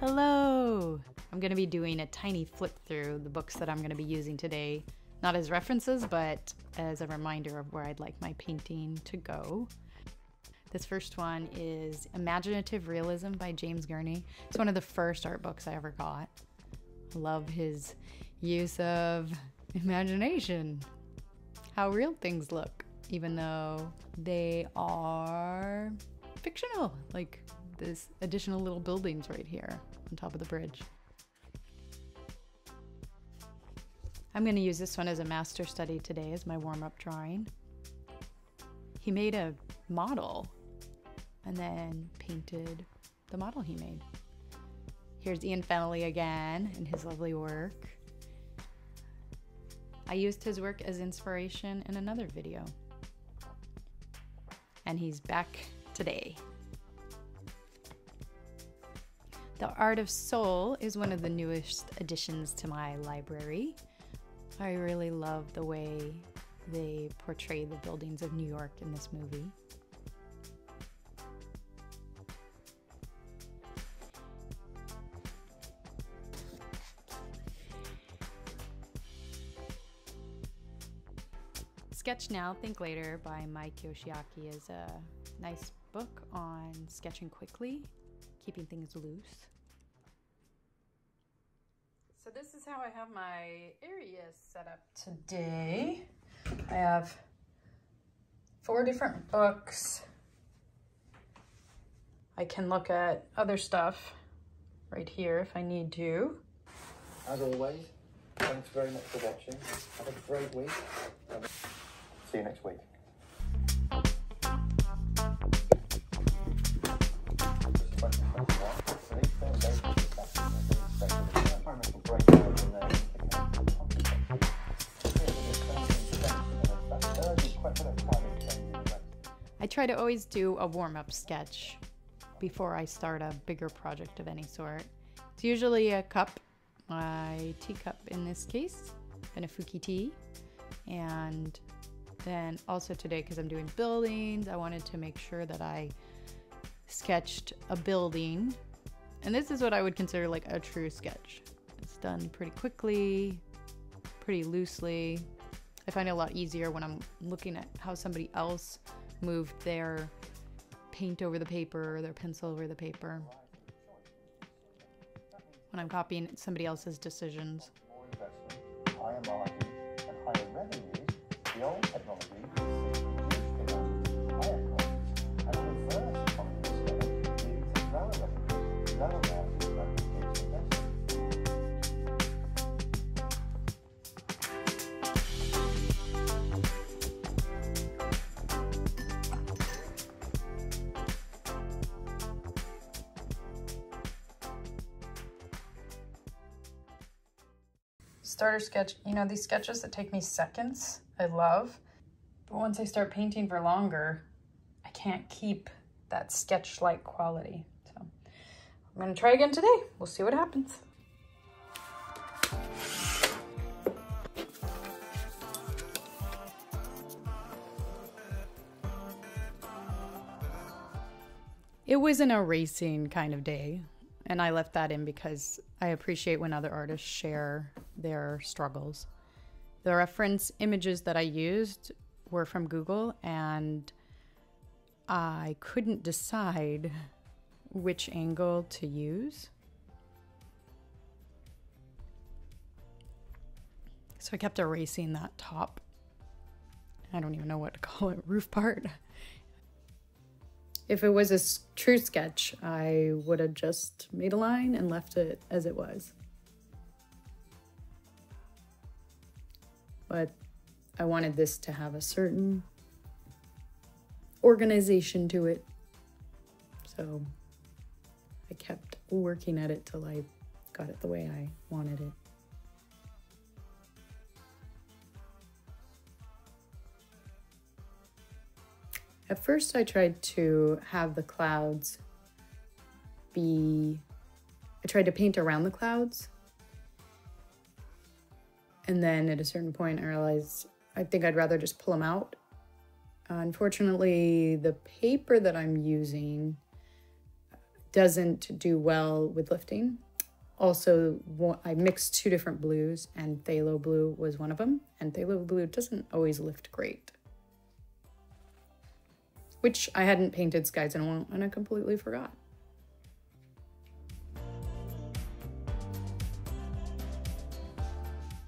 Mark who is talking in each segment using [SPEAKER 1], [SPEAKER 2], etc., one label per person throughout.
[SPEAKER 1] Hello! I'm going to be doing a tiny flip through the books that I'm going to be using today, not as references, but as a reminder of where I'd like my painting to go. This first one is Imaginative Realism by James Gurney. It's one of the first art books I ever got. I love his use of imagination, how real things look, even though they are fictional, like this additional little buildings right here on top of the bridge. I'm going to use this one as a master study today as my warm-up drawing. He made a model and then painted the model he made. Here's Ian Fennelly again in his lovely work. I used his work as inspiration in another video. And he's back today. The Art of Soul is one of the newest additions to my library. I really love the way they portray the buildings of New York in this movie. Sketch Now, Think Later by Mike Yoshiaki is a nice book on sketching quickly, keeping things loose. So this is how I have my area set up today. I have 4 different books. I can look at other stuff right here if I need to.
[SPEAKER 2] As always, thanks very much for watching. Have a great week. See you next week.
[SPEAKER 1] I try to always do a warm-up sketch before I start a bigger project of any sort. It's usually a cup, my teacup in this case, Benefuki tea, and then also today, because I'm doing buildings, I wanted to make sure that I sketched a building, and this is what I would consider like a true sketch. It's done pretty quickly, pretty loosely. I find it a lot easier when I'm looking at how somebody else moved their paint over the paper, their pencil over the paper, when I'm copying somebody else's decisions.
[SPEAKER 2] More investment, higher margins, and higher revenues, the old technology higher costs, and a reverse economy scale leading to lower revenues, lower margins, and reduced investment.
[SPEAKER 1] Starter sketch, you know, these sketches that take me seconds, I love. But once I start painting for longer, I can't keep that sketch-like quality. So I'm gonna try again today. We'll see what happens. It was an erasing kind of day. And I left that in because I appreciate when other artists share their struggles. The reference images that I used were from Google, and I couldn't decide which angle to use. So I kept erasing that top, I don't even know what to call it, roof part. If it was a true sketch, I would have just made a line and left it as it was. But I wanted this to have a certain organization to it. So I kept working at it till I got it the way I wanted it. At first, I tried to have the clouds I tried to paint around the clouds. And then at a certain point, I realized I think I'd rather just pull them out. Unfortunately, the paper that I'm using doesn't do well with lifting. Also, I mixed two different blues, and phthalo blue was one of them, and phthalo blue doesn't always lift great. Which I hadn't painted skies in a while, and I completely forgot.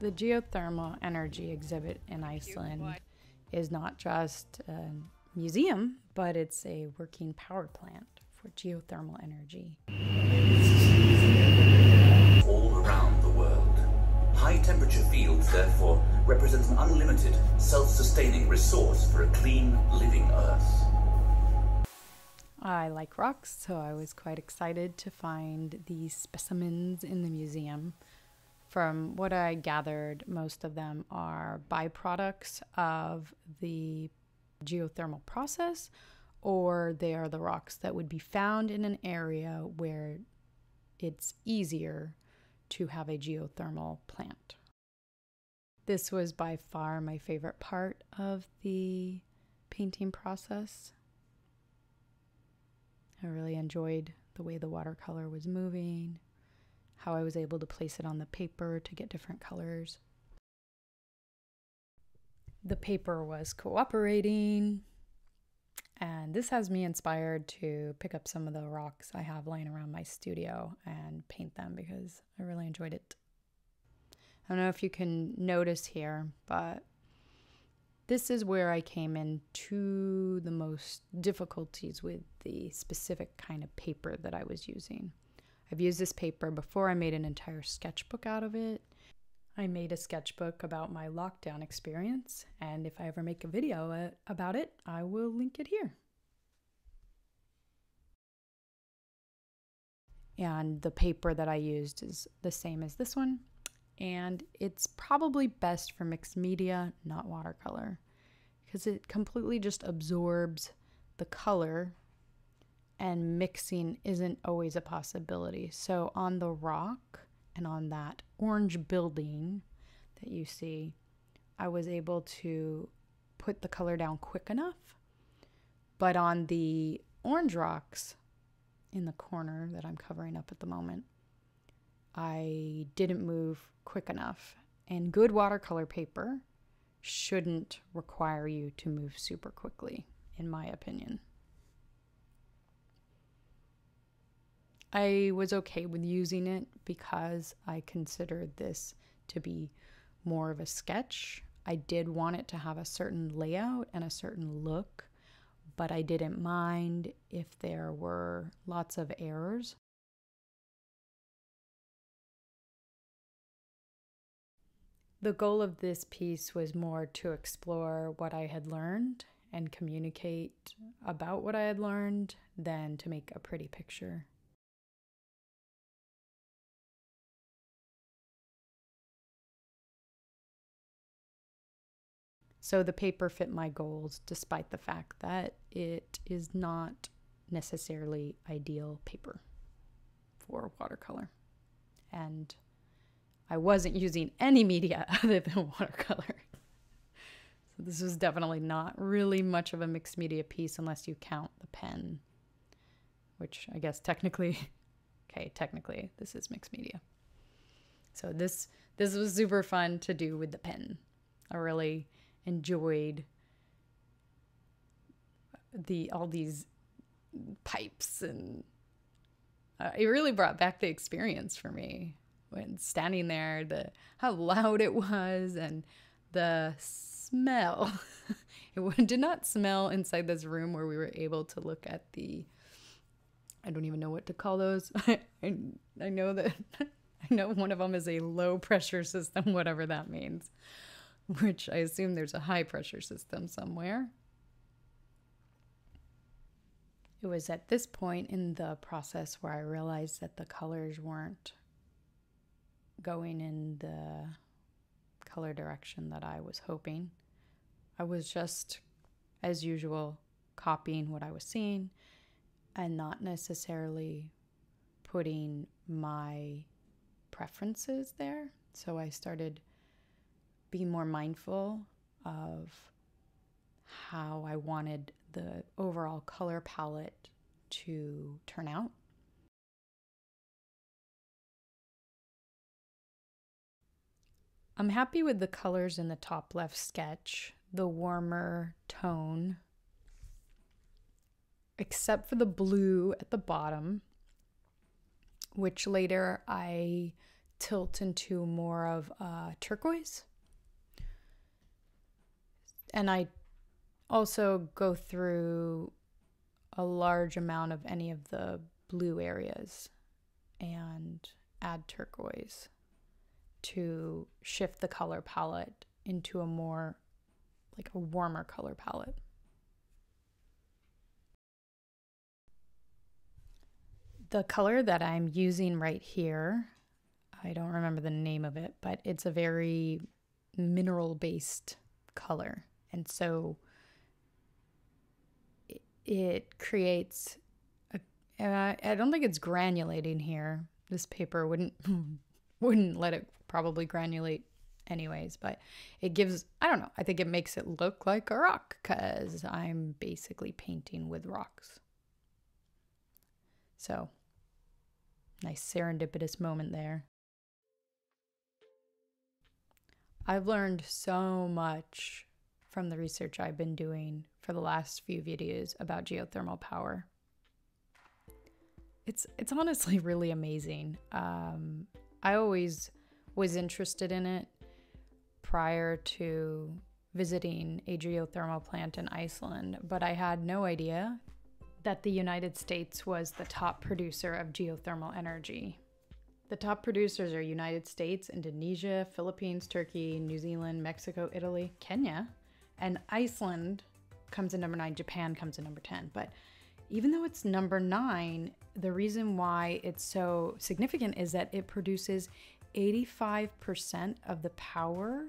[SPEAKER 1] The geothermal energy exhibit in Iceland is not just a museum, but it's a working power plant for geothermal energy.
[SPEAKER 3] All around the world. High-temperature fields, therefore, represent an unlimited, self-sustaining resource for a clean, living Earth.
[SPEAKER 1] I like rocks, so I was quite excited to find these specimens in the museum. From what I gathered, most of them are byproducts of the geothermal process, or they are the rocks that would be found in an area where it's easier to have a geothermal plant. This was by far my favorite part of the painting process. I really enjoyed the way the watercolor was moving, how I was able to place it on the paper to get different colors. The paper was cooperating, and this has me inspired to pick up some of the rocks I have lying around my studio and paint them because I really enjoyed it. I don't know if you can notice here, but this is where I came into the most difficulties with the specific kind of paper that I was using. I've used this paper before. I made an entire sketchbook out of it. I made a sketchbook about my lockdown experience, and if I ever make a video about it, I will link it here. And the paper that I used is the same as this one, and it's probably best for mixed media, not watercolor, because it completely just absorbs the color, and mixing isn't always a possibility. So on the rock and on that orange building that you see, I was able to put the color down quick enough, but on the orange rocks in the corner that I'm covering up at the moment, I didn't move quick enough. And good watercolor paper shouldn't require you to move super quickly, in my opinion. I was okay with using it because I considered this to be more of a sketch. I did want it to have a certain layout and a certain look, but I didn't mind if there were lots of errors. The goal of this piece was more to explore what I had learned and communicate about what I had learned than to make a pretty picture. So the paper fit my goals despite the fact that it is not necessarily ideal paper for watercolor. And I wasn't using any media other than watercolor. So this was definitely not really much of a mixed media piece unless you count the pen, which I guess technically this is mixed media. So this was super fun to do with the pen. I really enjoyed all these pipes, and it really brought back the experience for me when standing there, how loud it was and the smell. It did not smell inside this room where we were able to look at I don't even know what to call those. I know that I know one of them is a low pressure system, whatever that means, which I assume there's a high pressure system somewhere. It was at this point in the process where I realized that the colors weren't going in the color direction that I was hoping. I was just, as usual, copying what I was seeing and not necessarily putting my preferences there. So I started being more mindful of how I wanted the overall color palette to turn out. I'm happy with the colors in the top left sketch, the warmer tone, except for the blue at the bottom, which later I tilt into more of turquoise. And I also go through a large amount of any of the blue areas and add turquoise to shift the color palette into a more, like a warmer color palette. The color that I'm using right here, I don't remember the name of it, but it's a very mineral-based color. And so it creates, I don't think it's granulating here. This paper wouldn't let it probably granulate anyways, but it gives, I don't know, I think it makes it look like a rock because I'm basically painting with rocks. So, nice serendipitous moment there. I've learned so much from the research I've been doing for the last few videos about geothermal power. It's honestly really amazing. I always was interested in it prior to visiting a geothermal plant in Iceland, but I had no idea that the United States was the top producer of geothermal energy. The top producers are United States, Indonesia, Philippines, Turkey, New Zealand, Mexico, Italy, Kenya, and Iceland comes in number 9, Japan comes in number 10. But even though it's number 9, the reason why it's so significant is that it produces 85% of the power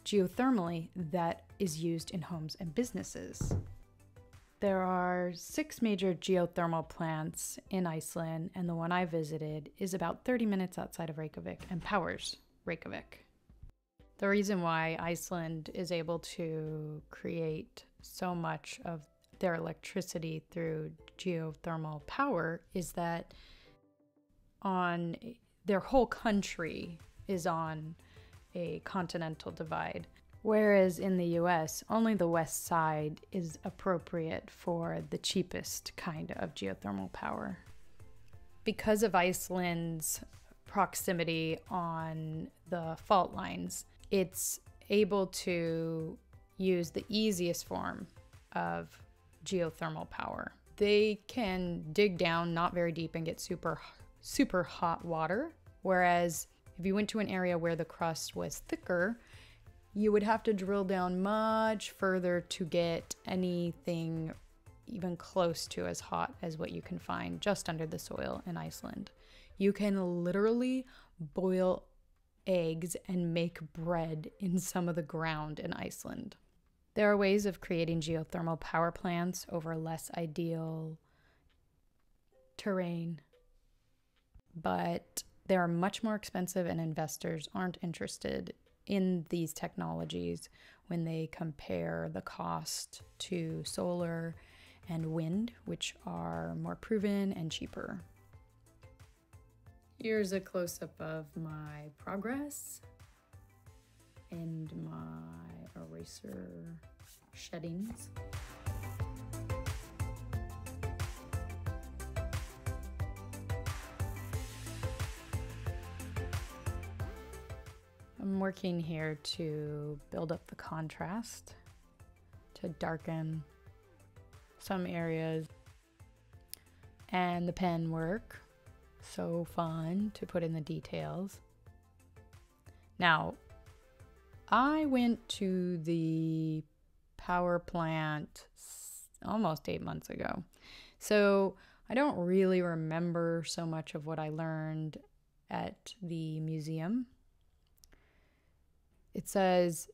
[SPEAKER 1] geothermally that is used in homes and businesses. There are 6 major geothermal plants in Iceland, and the one I visited is about 30 minutes outside of Reykjavik and powers Reykjavik. The reason why Iceland is able to create so much of their electricity through geothermal power is that their whole country is on a continental divide. Whereas in the US, only the west side is appropriate for the cheapest kind of geothermal power. Because of Iceland's proximity on the fault lines, it's able to use the easiest form of geothermal power. They can dig down not very deep and get super hot water, whereas if you went to an area where the crust was thicker, you would have to drill down much further to get anything even close to as hot as what you can find just under the soil in Iceland. You can literally boil eggs and make bread in some of the ground in Iceland. There are ways of creating geothermal power plants over less ideal terrain, but they are much more expensive and investors aren't interested in these technologies when they compare the cost to solar and wind, which are more proven and cheaper. Here's a close-up of my progress and my eraser sheddings. I'm working here to build up the contrast, to darken some areas, and the pen work. So fun to put in the details. Now, I went to the power plant almost 8 months ago, so I don't really remember so much of what I learned at the museum. It says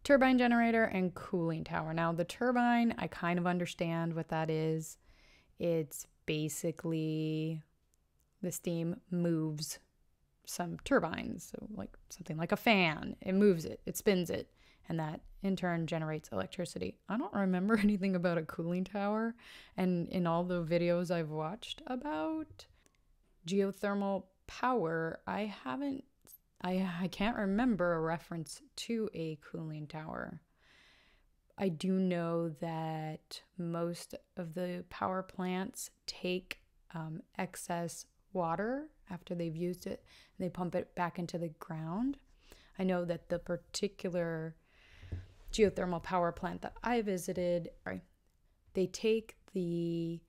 [SPEAKER 1] turbine generator and cooling tower. Now, the turbine, I kind of understand what that is. It's basically the steam moves some turbines, so like something like a fan. It moves it, it spins it, and that in turn generates electricity. I don't remember anything about a cooling tower, and in all the videos I've watched about geothermal power, I haven't I can't remember a reference to a cooling tower. I do know that most of the power plants take excess water after they've used it, and they pump it back into the ground. I know that the particular geothermal power plant that I visited, they take the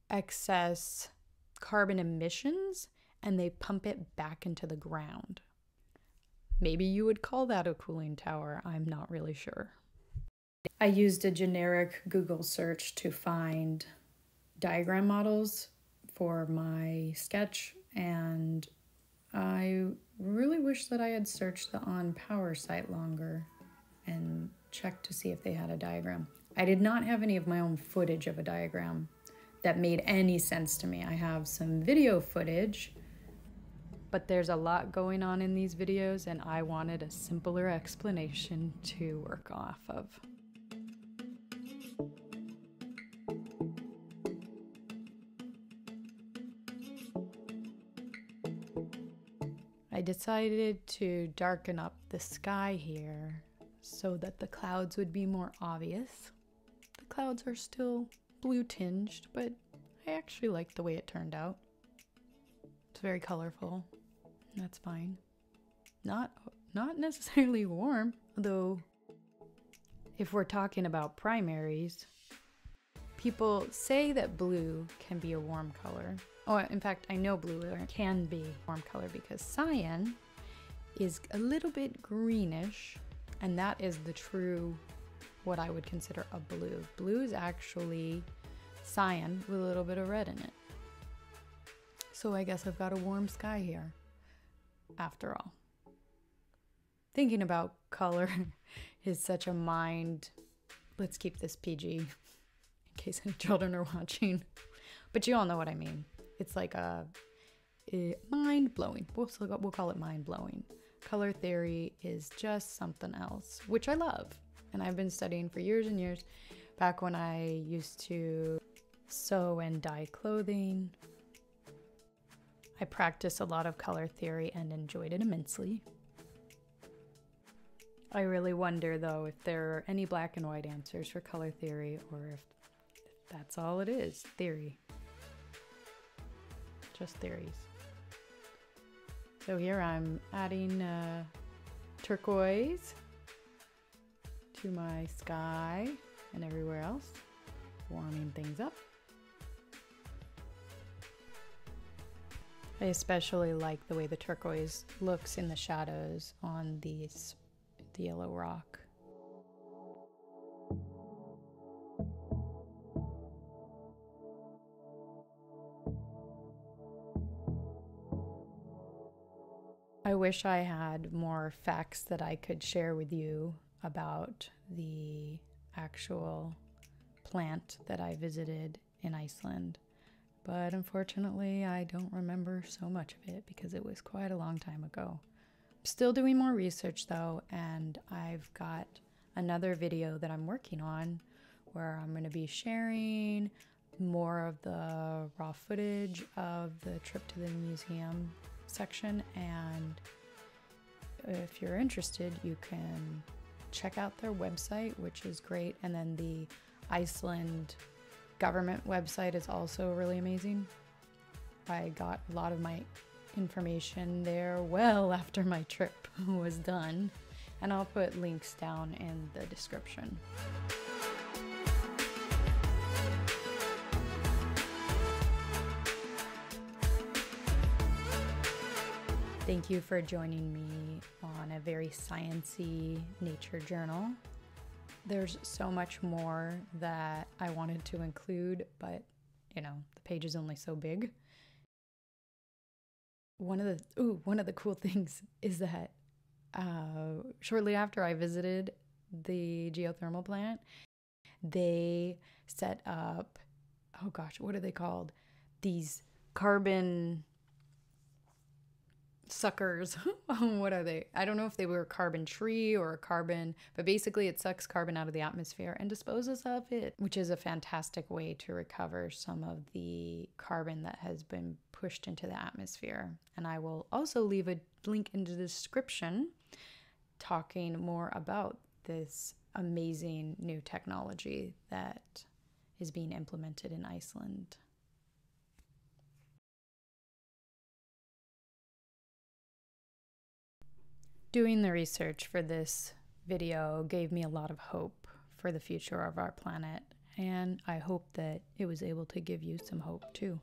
[SPEAKER 1] excess carbon emissions and they pump it back into the ground. Maybe you would call that a cooling tower. I'm not really sure. I used a generic Google search to find diagram models for my sketch, and I really wish that I had searched the On Power site longer and checked to see if they had a diagram. I did not have any of my own footage of a diagram that made any sense to me. I have some video footage, but there's a lot going on in these videos, and I wanted a simpler explanation to work off of. I decided to darken up the sky here so that the clouds would be more obvious. The clouds are still blue tinged, but I actually like the way it turned out. It's very colorful. That's fine. Not necessarily warm, though if we're talking about primaries, people say that blue can be a warm color. Oh, in fact, I know blue can be a warm color because cyan is a little bit greenish, and that is the true, what I would consider a blue. Blue is actually cyan with a little bit of red in it. So I guess I've got a warm sky here, after all. Thinking about color is such a mind, let's keep this PG in case any children are watching, but you all know what I mean. It's like a mind-blowing. We'll call it mind-blowing. Color theory is just something else, which I love. And I've been studying for years and years. Back when I used to sew and dye clothing, I practiced a lot of color theory and enjoyed it immensely. I really wonder, though, if there are any black and white answers for color theory, or if that's all it is, theory. Just theories. So here I'm adding turquoise to my sky and everywhere else, warming things up. I especially like the way the turquoise looks in the shadows on the yellow rock. I wish I had more facts that I could share with you about the actual plant that I visited in Iceland, but unfortunately I don't remember so much of it because it was quite a long time ago. I'm still doing more research though, and I've got another video that I'm working on where I'm going to be sharing more of the raw footage of the trip to the museum section, and if you're interested you can check out their website, which is great, and then the Iceland government website is also really amazing. I got a lot of my information there well after my trip was done, and I'll put links down in the description. Thank you for joining me on a very sciencey nature journal. There's so much more that I wanted to include, but you know, the page is only so big. One of the cool things is that shortly after I visited the geothermal plant, they set up, oh gosh, what are they called? These carbon suckers. What are they? I don't know if they were a carbon tree or a carbon, but basically it sucks carbon out of the atmosphere and disposes of it, which is a fantastic way to recover some of the carbon that has been pushed into the atmosphere. And I will also leave a link in the description talking more about this amazing new technology that is being implemented in Iceland. Doing the research for this video gave me a lot of hope for the future of our planet, and I hope that it was able to give you some hope too.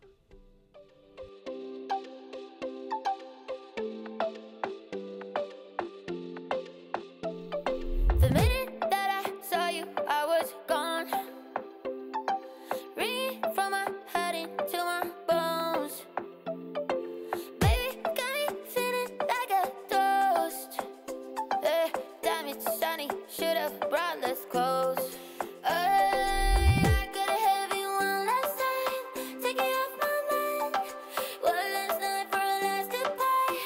[SPEAKER 4] The minute that I saw you, I was gone. Ringing from my head into my bones. Baby, got me feeling like a toast. Damn, it's sunny, should've brought less clothes. I gotta have you one last time, take it off my mind. One last night for a last goodbye.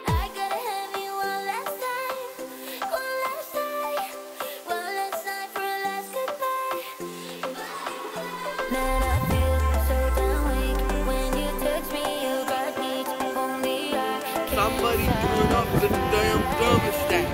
[SPEAKER 4] I gotta have you one last time, one last night, one last night for a last goodbye. Man, I feel so damn weak when you touch me, you got me, only I can
[SPEAKER 5] Somebody turn up the damn thermostat.